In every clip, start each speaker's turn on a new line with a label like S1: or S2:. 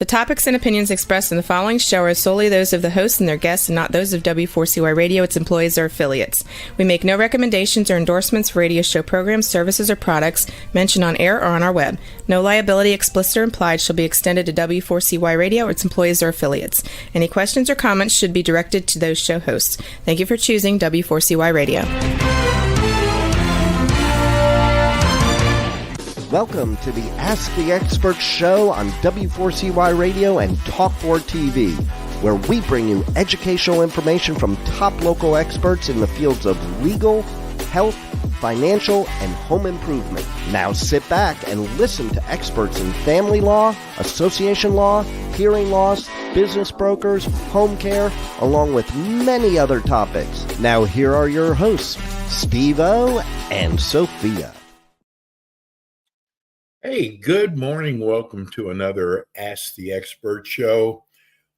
S1: topics and opinions expressed in the following show are solely those of the hosts and their guests and not those of W4CY Radio, its employees, or affiliates. We make no recommendations or endorsements for radio show programs, services, or products mentioned on air or on our web. No liability, explicit or implied, shall be extended to W4CY Radio or its employees or affiliates. Any questions or comments should be directed to those show hosts. Thank you for choosing W4CY Radio.
S2: Welcome to the Ask the Expert show on W4CY Radio and Talk4 TV, where we bring you educational information from top local experts in the fields of legal, health, financial, and home improvement. Now sit back and listen to experts in family law, association law, hearing loss, business brokers, home care, along with many other topics. Now here are your hosts, Steve-O and Sophia.
S3: Hey, good morning. Welcome to another Ask the Expert show,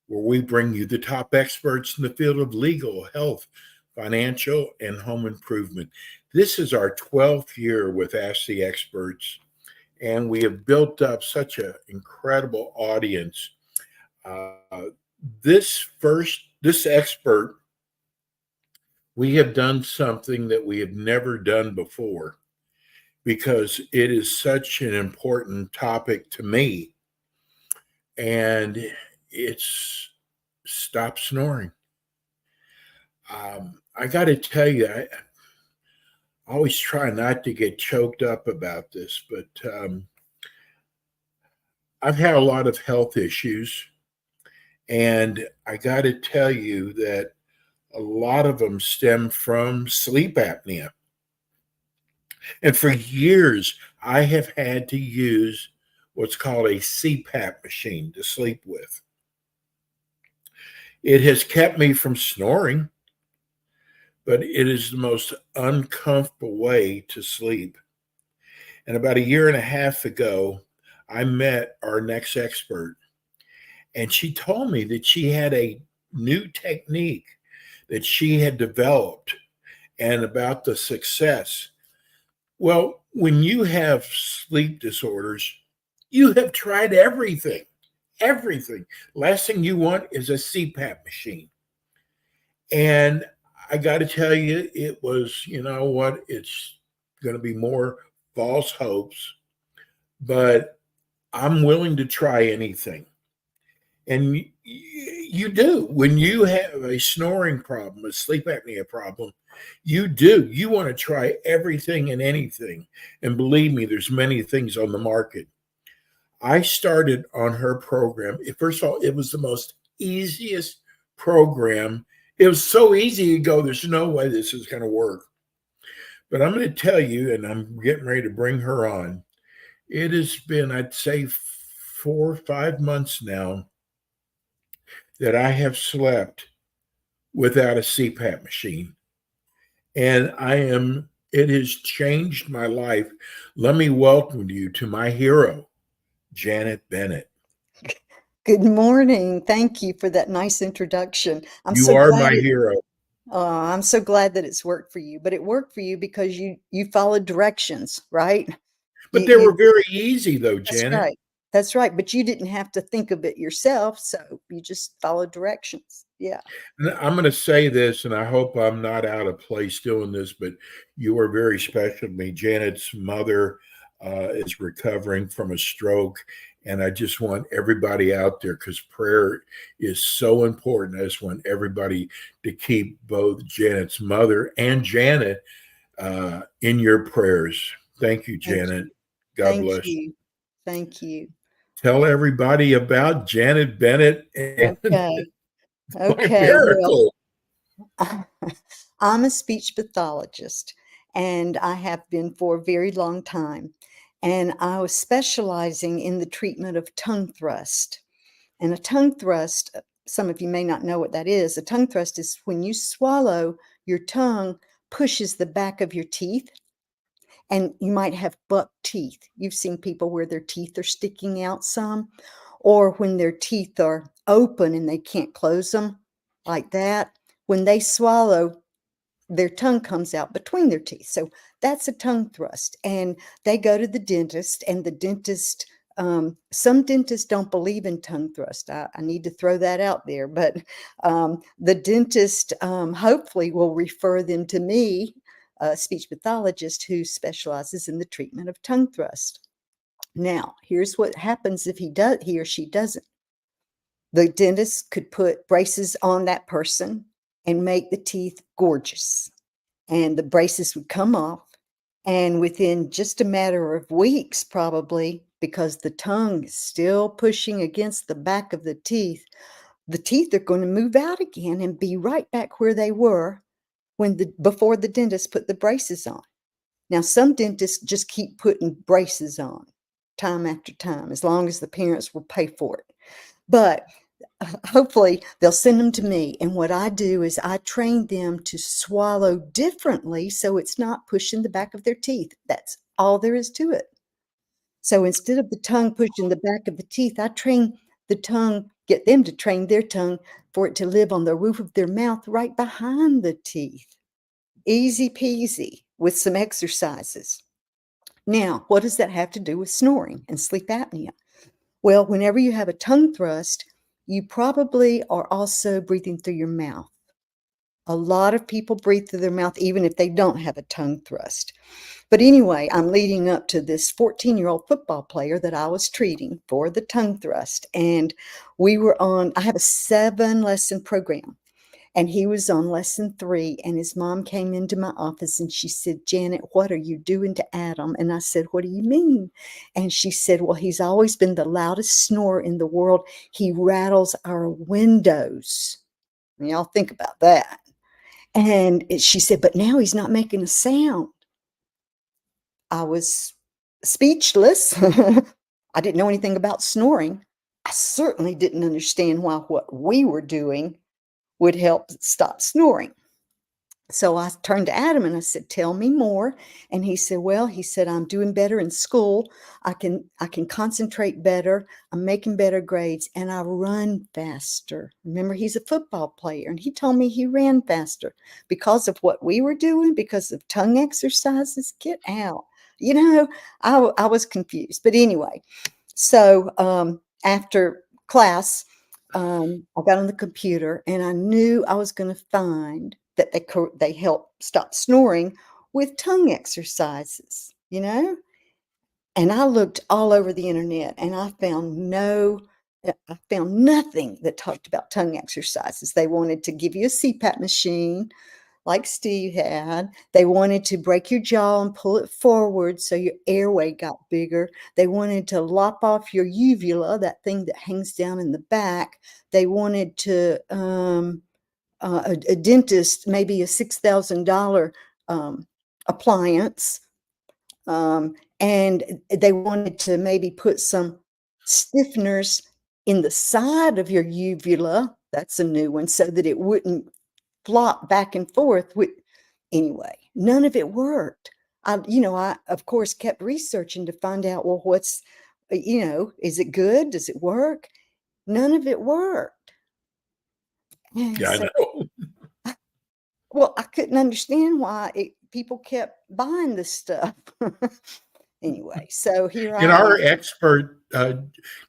S3: where we bring you the top experts in the field of legal, health, financial, and home improvement. This is our 12th year with Ask the Experts, and we have built up such an incredible audience. This expert, we have done something that we have never done before, because it is such an important topic to me, and it's stop snoring. I got to tell you, I always try not to get choked up about this, but I've had a lot of health issues, and I got to tell you that a lot of them stem from sleep apnea. And for years, I have had to use what's called a CPAP machine to sleep with. It has kept me from snoring, but it is the most uncomfortable way to sleep. And about a year and a half ago, I met our next expert, and she told me that she had a new technique that she had developed and about the success. Well, when you have sleep disorders, you have tried everything. Last thing you want is a CPAP machine. And I got to tell you, it was, it's going to be more false hopes, but I'm willing to try anything. And you do. When you have a snoring problem, a sleep apnea problem, you want to try everything and anything. And believe me, there's many things on the market. I started on her program. First of all, it was the most easiest program. It was so easy to go, there's no way this is going to work. But I'm going to tell you, and I'm getting ready to bring her on. It has been, I'd say, 4 or 5 months now that I have slept without a CPAP machine. And it has changed my life. Let me welcome you to my hero, Janet Bennett.
S4: Good morning. Thank you for that nice introduction.
S3: You are my hero.
S4: I'm so glad that it's worked for you, but it worked for you because you followed directions, right?
S3: But they were very easy though, Janet.
S4: That's right. But you didn't have to think of it yourself. So you just followed directions. Yeah.
S3: And I'm going to say this, and I hope I'm not out of place doing this, but you are very special to me. Janet's mother is recovering from a stroke. And I just want everybody out there, because prayer is so important. I just want everybody to keep both Janet's mother and Janet in your prayers. Thank you, Janet. God bless you.
S4: Thank you.
S3: Tell everybody about Janet Bennett and
S4: Okay.
S3: miracle.
S4: Well, I'm a speech pathologist, and I have been for a very long time. And I was specializing in the treatment of tongue thrust. And a tongue thrust, some of you may not know what that is. A tongue thrust is when you swallow, your tongue pushes the back of your teeth. And you might have buck teeth. You've seen people where their teeth are sticking out some, or when their teeth are open and they can't close them like that. When they swallow, their tongue comes out between their teeth. So that's a tongue thrust. And they go to the dentist, and the dentist some dentists don't believe in tongue thrust. I need to throw that out there, but the dentist hopefully will refer them to me, a speech pathologist who specializes in the treatment of tongue thrust. Now, here's what happens if he or she doesn't. The dentist could put braces on that person and make the teeth gorgeous, and the braces would come off. And within just a matter of weeks, probably, because the tongue is still pushing against the back of the teeth are going to move out again and be right back where they were before the dentist put the braces on. Now, some dentists just keep putting braces on time after time, as long as the parents will pay for it. But hopefully they'll send them to me. And what I do is I train them to swallow differently so it's not pushing the back of their teeth. That's all there is to it. So instead of the tongue pushing the back of the teeth, I train the tongue, get them to train their tongue for it to live on the roof of their mouth right behind the teeth. Easy peasy with some exercises. Now, what does that have to do with snoring and sleep apnea? Well, whenever you have a tongue thrust, you probably are also breathing through your mouth. A lot of people breathe through their mouth even if they don't have a tongue thrust. But anyway, I'm leading up to this 14-year-old football player that I was treating for the tongue thrust. And I have a 7-lesson program. And he was on lesson 3, and his mom came into my office and she said, "Janet, what are you doing to Adam?" And I said, "What do you mean?" And she said, "Well, he's always been the loudest snorer in the world. He rattles our windows." And y'all think about that. And she said, "But now he's not making a sound." I was speechless. I didn't know anything about snoring. I certainly didn't understand why what we were doing would help stop snoring. So I turned to Adam and I said, "Tell me more." And he said, "I'm doing better in school. I can concentrate better. I'm making better grades, and I run faster." Remember, he's a football player, and he told me he ran faster because of what we were doing, because of tongue exercises. Get out. I was confused. But anyway, so after class, I got on the computer and I knew I was going to find that they help stop snoring with tongue exercises, And I looked all over the internet and I found nothing that talked about tongue exercises. They wanted to give you a CPAP machine like Steve had. They wanted to break your jaw and pull it forward so your airway got bigger. They wanted to lop off your uvula, that thing that hangs down in the back. They wanted to, a dentist, maybe a $6,000 appliance. And they wanted to maybe put some stiffeners in the side of your uvula. That's a new one, so that it wouldn't flop back and forth. Anyway, none of it worked. I of course kept researching to find out, well, is it good? Does it work? None of it worked. And
S3: Yeah, I
S4: so,
S3: know.
S4: well, I couldn't understand why people kept buying this stuff. Anyway, so here I
S3: And
S4: am.
S3: our expert,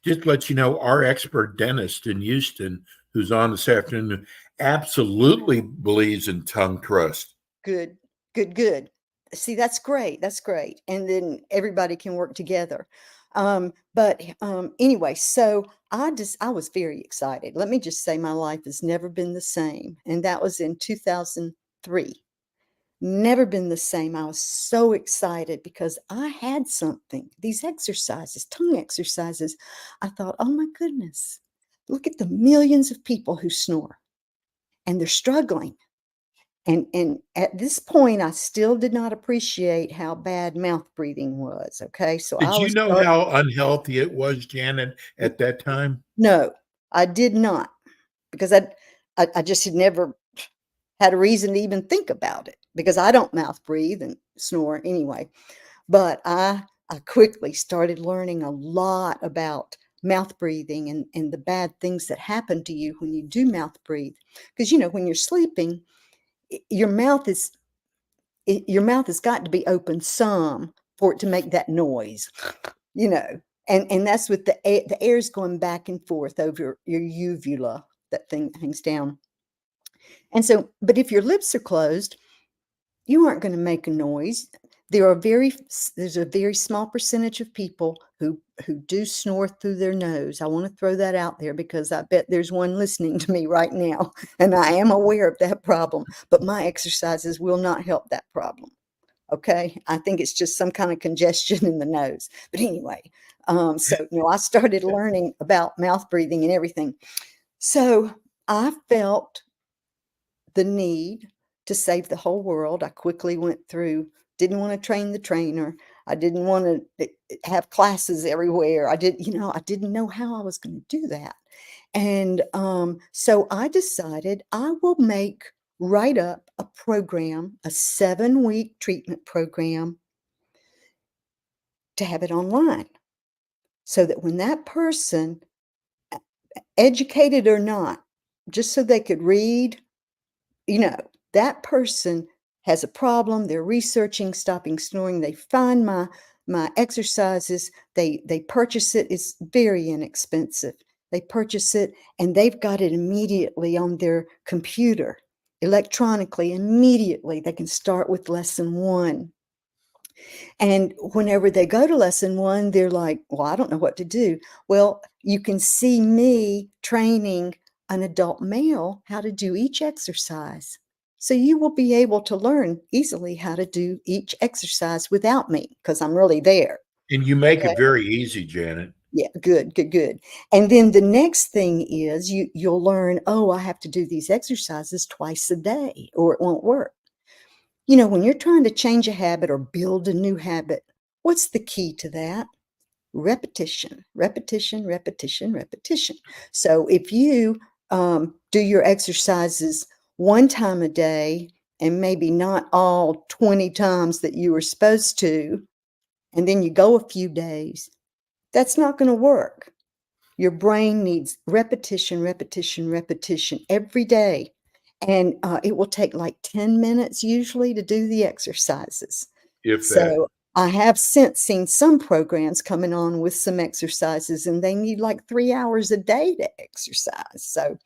S3: just to let you know, our expert dentist in Houston, who's on this afternoon, absolutely believes in tongue thrust.
S4: Good, good, good. See, that's great. That's great. And then everybody can work together. Anyway, so I was very excited. Let me just say my life has never been the same. And that was in 2003. Never been the same. I was so excited because I had something, these exercises, tongue exercises. I thought, oh my goodness, look at the millions of people who snore and they're struggling. And at this point, I still did not appreciate how bad mouth breathing was. Okay, so
S3: Did
S4: I
S3: you
S4: was
S3: know how unhealthy it was, Janet, at that time?
S4: no, I did not, because I just had never had a reason to even think about it, because I don't mouth breathe and snore anyway. But I quickly started learning a lot about mouth breathing and the bad things that happen to you when you do mouth breathe. Because when you're sleeping, your mouth has got to be open some for it to make that noise, And that's with the air's going back and forth over your uvula, that thing that hangs down. And so, but if your lips are closed, you aren't going to make a noise. There's a very small percentage of people who do snore through their nose. I want to throw that out there because I bet there's one listening to me right now, and I am aware of that problem, but my exercises will not help that problem. Okay, I think it's just some kind of congestion in the nose. But anyway, so I started learning about mouth breathing and everything. So I felt the need to save the whole world. I quickly went through, didn't want to train the trainer. I didn't want to have classes everywhere. I didn't know how I was going to do that. And so I decided I will write up a program, a 7-week treatment program, to have it online, so that when that person, educated or not, just so they could read, that person has a problem, they're researching stopping snoring, they find my exercises, they purchase it. It's very inexpensive. They purchase it and they've got it immediately on their computer, electronically. Immediately they can start with lesson 1. And whenever they go to lesson 1, they're like, well, I don't know what to do. Well, you can see me training an adult male how to do each exercise. So you will be able to learn easily how to do each exercise without me, because I'm really there.
S3: And you make
S4: Okay.
S3: it very easy, Janet.
S4: Yeah, good. And then the next thing is you'll learn, oh, I have to do these exercises twice a day or it won't work. When you're trying to change a habit or build a new habit, what's the key to that? Repetition, repetition, repetition, repetition. So if you do your exercises 1 time a day and maybe not all 20 times that you were supposed to, and then you go a few days, that's not going to work. Your brain needs repetition, repetition, repetition every day. And it will take like 10 minutes usually to do the exercises.
S3: If that.
S4: So I have since seen some programs coming on with some exercises, and they need like 3 hours a day to exercise. So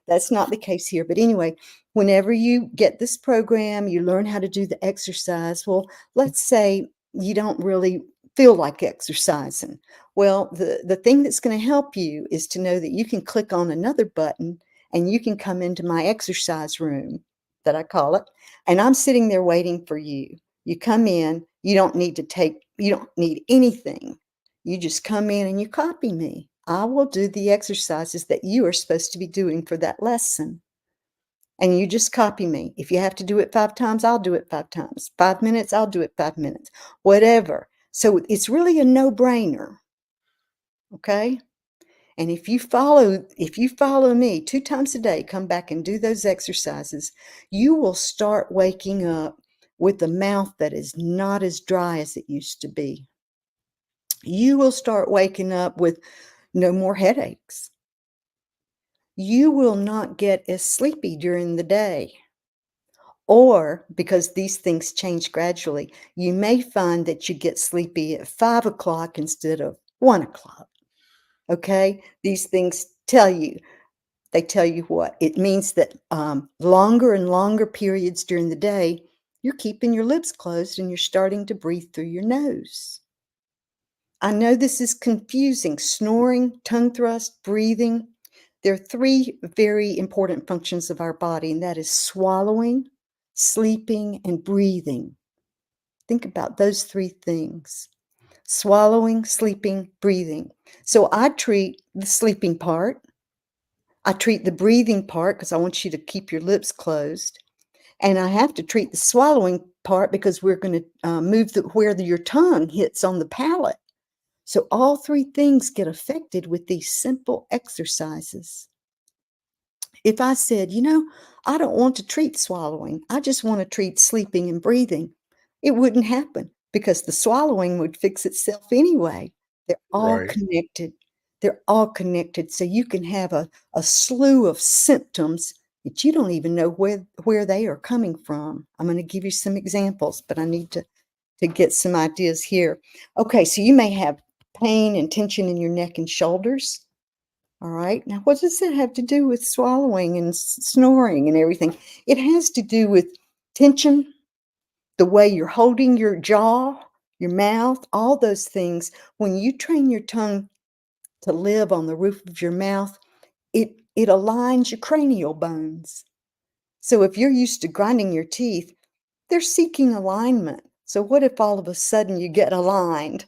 S4: that's not the case here. But anyway, whenever you get this program, you learn how to do the exercise. Well, let's say you don't really feel like exercising. Well, the thing that's going to help you is to know that you can click on another button and you can come into my exercise room, that I call it, and I'm sitting there waiting for you. You come in, you don't need anything. You just come in and you copy me. I will do the exercises that you are supposed to be doing for that lesson. And you just copy me. If you have to do it 5 times, I'll do it 5 times. 5 minutes, I'll do it 5 minutes. Whatever. So it's really a no-brainer. Okay? And if you follow me 2 times a day, come back and do those exercises, you will start waking up with a mouth that is not as dry as it used to be. You will start waking up with no more headaches. You will not get as sleepy during the day. Or, because these things change gradually, you may find that you get sleepy at 5 o'clock instead of 1 o'clock. Okay? These things tell you what? It means that longer and longer periods during the day, you're keeping your lips closed and you're starting to breathe through your nose. I know this is confusing. Snoring, tongue thrust, breathing. There are 3 very important functions of our body, and that is swallowing, sleeping, and breathing. Think about those 3 things. Swallowing, sleeping, breathing. So I treat the sleeping part. I treat the breathing part because I want you to keep your lips closed. And I have to treat the swallowing part because we're going to move where your tongue hits on the palate. So all 3 things get affected with these simple exercises. If I said, I don't want to treat swallowing, I just want to treat sleeping and breathing, it wouldn't happen because the swallowing would fix itself anyway. They're all
S3: Right.
S4: connected. They're all connected. So you can have a slew of symptoms that you don't even know where they are coming from. I'm going to give you some examples, but I need to get some ideas here. Okay, so you may have pain and tension in your neck and shoulders. All right. Now, what does that have to do with swallowing and snoring and everything? It has to do with tension, the way you're holding your jaw, your mouth, all those things. When you train your tongue to live on the roof of your mouth, it aligns your cranial bones. So if you're used to grinding your teeth, they're seeking alignment. So what if all of a sudden you get aligned?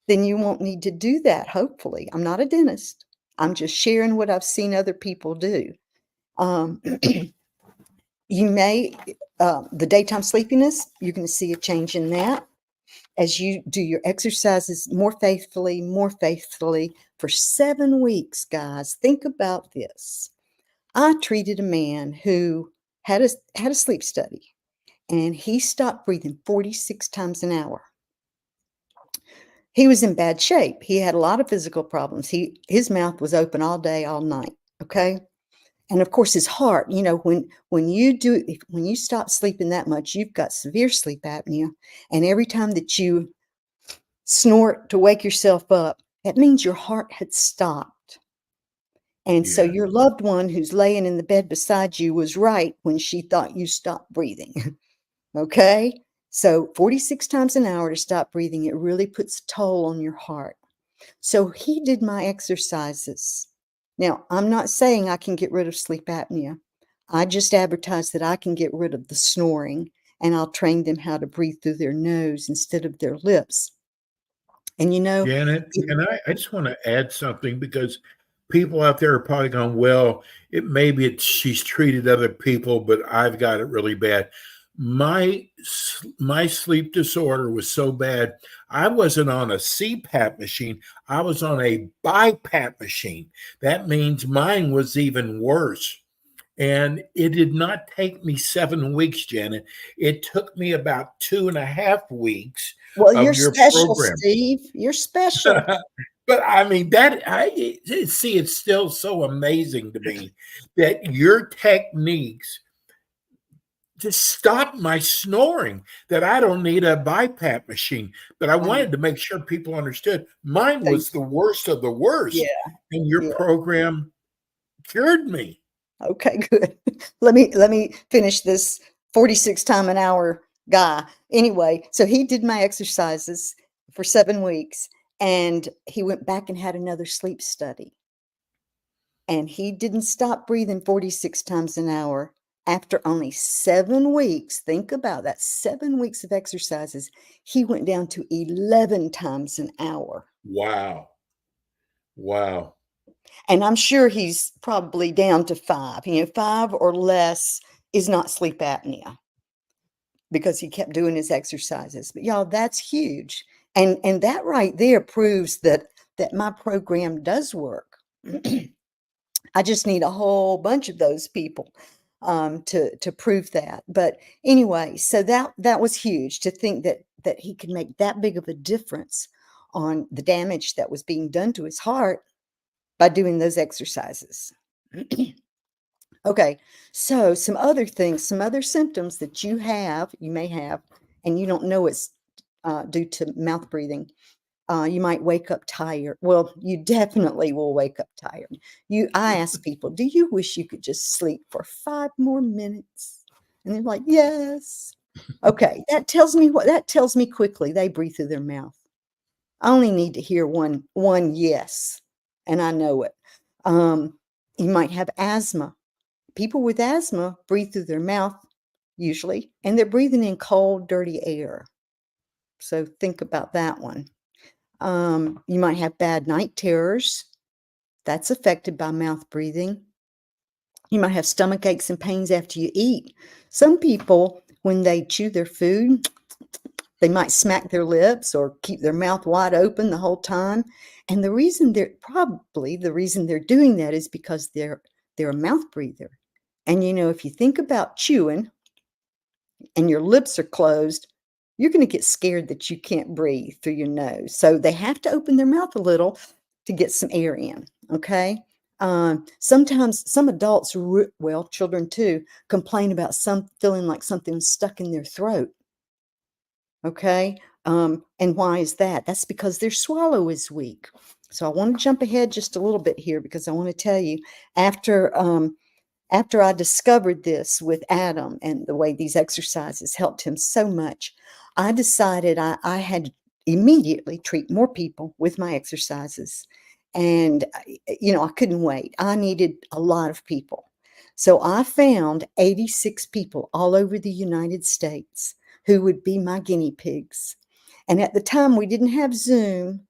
S4: Then you won't need to do that, hopefully. I'm not a dentist. I'm just sharing what I've seen other people do. Um, you may, the daytime sleepiness, you're going to see a change in that as you do your exercises more faithfully for 7 weeks, guys. Think about this. I treated a man who had a sleep study, and he stopped breathing 46 times an hour. He was in bad shape. He had a lot of physical problems. His mouth was open all day, all night. Okay. And of course, his heart, when you stop sleeping that much, you've got severe sleep apnea. And every time that you snort to wake yourself up, that means your heart had stopped. And so
S3: Yeah.
S4: your loved one who's laying in the bed beside you was right when she thought you stopped breathing. Okay. So 46 times an hour to stop breathing, it really puts a toll on your heart. So he did my exercises. Now, I'm not saying I can get rid of sleep apnea. I just advertise that I can get rid of the snoring, and I'll train them how to breathe through their nose instead of their lips. And
S3: Janet, I just want to add something because people out there are probably going, well, she's treated other people, but I've got it really bad. My sleep disorder was so bad. I wasn't on a CPAP machine. I was on a BiPAP machine. That means mine was even worse. And it did not take me 7 weeks, Janet. It took me about 2.5 weeks
S4: well, you're
S3: of your
S4: special,
S3: program.
S4: Steve. You're special.
S3: But I mean, it's still so amazing to me that your techniques to stop my snoring, that I don't need a BiPAP machine. But I
S4: Um,
S3: wanted to make sure people understood mine
S4: so,
S3: was the worst of the worst,
S4: yeah,
S3: and your
S4: yeah.
S3: program cured me.
S4: Okay, good. Let me finish this 46 time an hour guy. Anyway, so he did my exercises for 7 weeks, and he went back and had another sleep study. And he didn't stop breathing 46 times an hour after only 7 weeks. Think about that, 7 weeks of exercises. He went down to 11 times an hour.
S3: Wow. Wow.
S4: And I'm sure he's probably down to 5. 5 or less is not sleep apnea because he kept doing his exercises. But y'all, that's huge. And that right there proves that my program does work. I just need a whole bunch of those people to prove that. But anyway, so that was huge to think that he could make that big of a difference on the damage that was being done to his heart by doing those exercises. Okay, so some other things, some other symptoms that you may have, and you don't know it's due to mouth breathing. You might wake up tired. Well, you definitely will wake up tired. I ask people, do you wish you could just sleep for 5 more minutes? And they're like, yes. Okay, that tells me quickly they breathe through their mouth. I only need to hear one yes, and I know it. You might have asthma. People with asthma breathe through their mouth usually, and they're breathing in cold, dirty air. So think about that one. You might have bad night terrors. That's affected by mouth breathing. You might have stomach aches and pains after you eat. Some people, when they chew their food, they might smack their lips or keep their mouth wide open the whole time. And the reason they're doing that is because they're a mouth breather. And if you think about chewing and your lips are closed, you're going to get scared that you can't breathe through your nose. So they have to open their mouth a little to get some air in. Okay. Sometimes some adults, children too, complain about feeling like something's stuck in their throat. Okay. And why is that? That's because their swallow is weak. So I want to jump ahead just a little bit here because I want to tell you after I discovered this with Adam and the way these exercises helped him so much, I decided I had to immediately treat more people with my exercises. And, I couldn't wait. I needed a lot of people. So I found 86 people all over the United States who would be my guinea pigs. And at the time, we didn't have Zoom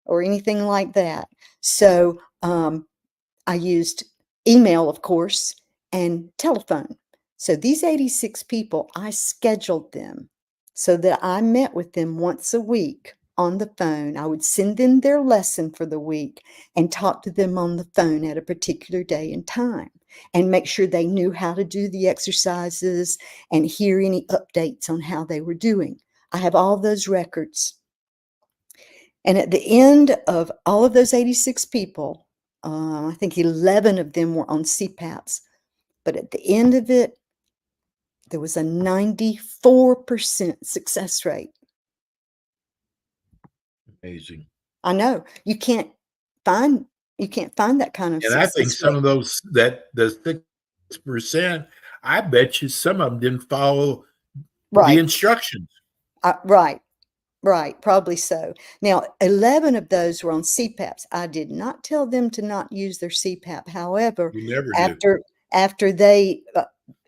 S4: or anything like that. So I used email, of course, and telephone. So these 86 people, I scheduled them so that I met with them once a week on the phone. I would send them their lesson for the week and talk to them on the phone at a particular day and time and make sure they knew how to do the exercises and hear any updates on how they were doing. I have all those records. And at the end of all of those 86 people, I think 11 of them were on CPAPs. But at the end of it, there was a 94% success rate.
S3: Amazing.
S4: I know you can't find that kind of
S3: And I
S4: success
S3: think some
S4: rate.
S3: of those the 6%, I bet you some of them didn't follow the
S4: Right,
S3: instructions.
S4: right, probably so. Now, 11 of those were on CPAPs. I did not tell them to not use their CPAP. However,
S3: You never do.
S4: after they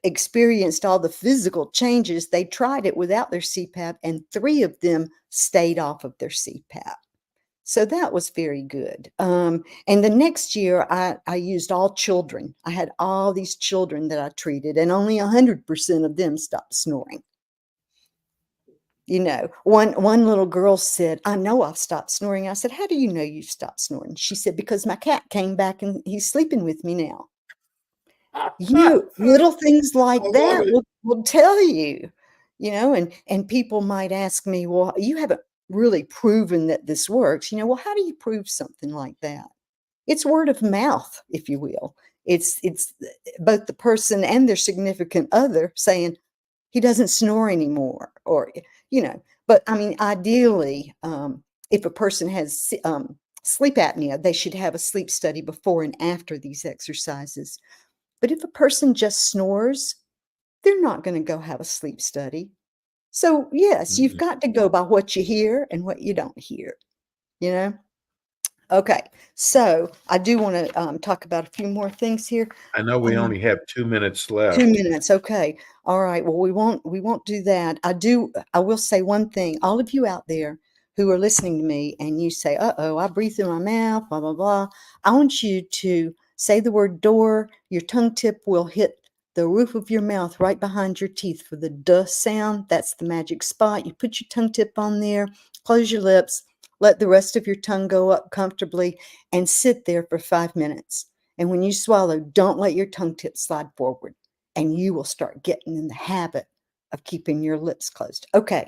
S4: experienced all the physical changes, they tried it without their CPAP, and 3 of them stayed off of their CPAP. So that was very good. And the next year, I used all children. I had all these children that I treated, and only 100% of them stopped snoring. One little girl said, "I know I've stopped snoring." I said, "How do you know you've stopped snoring?" She said, "Because my cat came back and he's sleeping with me now." Little things like
S3: I love
S4: that
S3: it.
S4: will tell you, and people might ask me, "Well, you haven't really proven that this works." Well, how do you prove something like that? It's word of mouth, if you will. It's both the person and their significant other saying, "He doesn't snore anymore," or, but I mean, ideally, if a person has sleep apnea, they should have a sleep study before and after these exercises. But if a person just snores, they're not going to go have a sleep study. So, yes, you've
S3: Mm-mm.
S4: got to go by what you hear and what you don't hear, you know? Okay, so I do want to talk about a few more things here.
S3: I know we only have 2 minutes
S4: 2
S3: left.
S4: minutes, okay. All right, well, we won't do that. I will say one thing. All of you out there who are listening to me and you say, "Uh-oh, I breathe through my mouth, blah, blah, blah." I want you to say the word door. Your tongue tip will hit the roof of your mouth right behind your teeth for the duh sound. That's the magic spot. You put your tongue tip on there, close your lips, let the rest of your tongue go up comfortably, and sit there for 5 minutes. And when you swallow, don't let your tongue tip slide forward, and you will start getting in the habit of keeping your lips closed. Okay,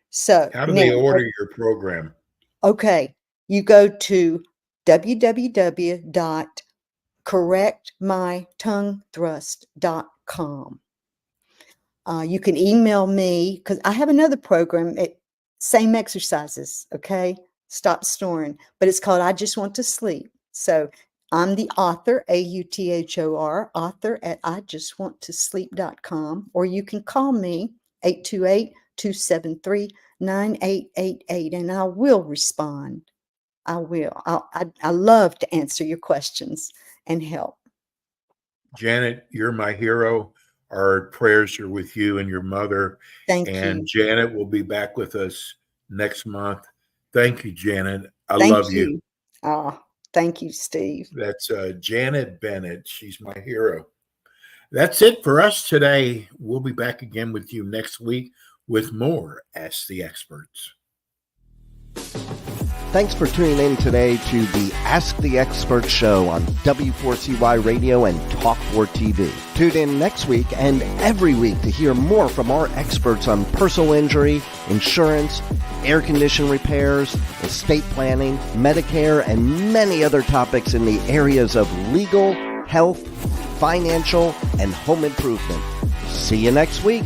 S4: so
S3: How do
S4: now,
S3: they order your program?
S4: okay, you go to www.correctmytonguethrust.com. You can email me because I have another program, same exercises, okay? Stop snoring, but it's called I Just Want to Sleep. So I'm the author, AUTHOR, author at IJustWantToSleep.com, or you can call me 828-273-9888, and I will respond. I will. I love to answer your questions and help.
S3: Janet, you're my hero. Our prayers are with you and your mother.
S4: Thank
S3: And
S4: you.
S3: Janet will be back with us next month. Thank you, Janet. I
S4: Thank
S3: love you.
S4: Thank you, Steve.
S3: That's Janet Bennett. She's my hero. That's it for us today. We'll be back again with you next week with more Ask the Experts.
S2: Thanks for tuning in today to the Ask the Expert show on W4CY Radio and Talk4 TV. Tune in next week and every week to hear more from our experts on personal injury, insurance, air condition repairs, estate planning, Medicare, and many other topics in the areas of legal, health, financial, and home improvement. See you next week.